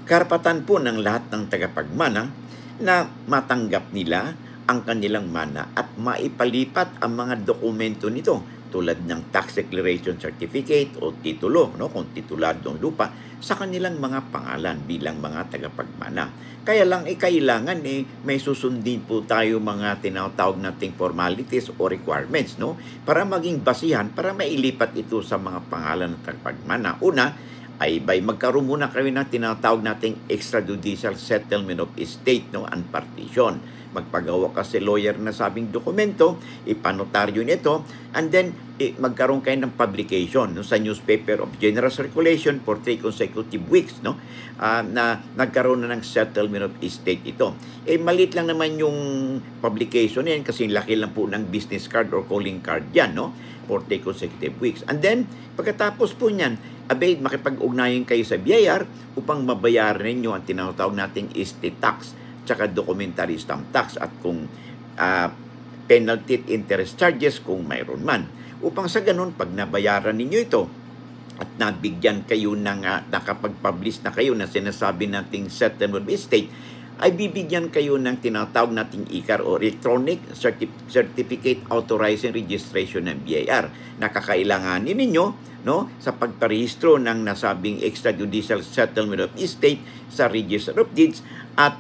Karapatan po ng lahat ng tagapagmana na matanggap nila ang kanilang mana at maipalipat ang mga dokumento nito tulad ng tax declaration certificate o titulo, no, kung titulado ang lupa, sa kanilang mga pangalan bilang mga tagapagmana. Kaya lang kailangan may susundin po tayo mga tinatawag nating formalities o requirements, no, para maging basihan, para mailipat ito sa mga pangalan ng tagapagmana. Una, ay magkaroon muna kayo ng tinatawag nating extrajudicial settlement of estate, no, and partition. Magpagawa ka si lawyer na sabing dokumento, ipanotaryo nito, and then magkaroon kayo ng publication, no, sa newspaper of general circulation for 3 consecutive weeks, no, na nagkaroon na ng settlement of estate ito. Maliit lang naman yung publication yan kasi laki lang po ng business card or calling card yan, no, for 3 consecutive weeks. And then, pagkatapos po niyan, makipag-ugnayan kayo sa BIR upang mabayaran ninyo ang tinatawag nating estate tax tsaka documentary stamp tax at kung penalty interest charges kung mayroon man. Upang sa ganun, pag nabayaran ninyo ito at nabigyan kayo ng nakapag-publish na kayo na sinasabi nating settlement of estate, ay bibigyan kayo ng tinatawag nating ICAR o Electronic Certificate Authorizing Registration ng BIR. Nakakailanganin ninyo, no, sa pagparehistro ng nasabing extrajudicial settlement of estate sa Register of Deeds at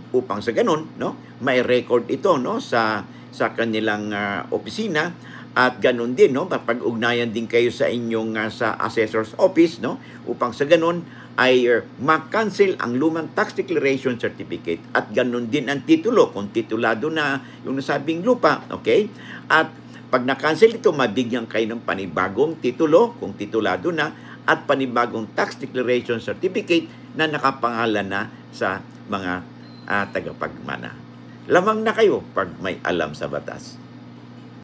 upang sa ganun, no, may record ito, no, sa kanilang opisina at ganun din, no, mapag-ugnayan din kayo sa inyong sa assessor's office, no, upang sa ganun ay ma-cancel ang lumang tax declaration certificate at ganun din ang titulo kung titulado na yung nasabing lupa, okay? At pag na-cancel ito, mabigyan kayo ng panibagong titulo kung titulado na at panibagong tax declaration certificate na nakapangalan na sa mga tagapagmana. Lamang na kayo pag may alam sa batas.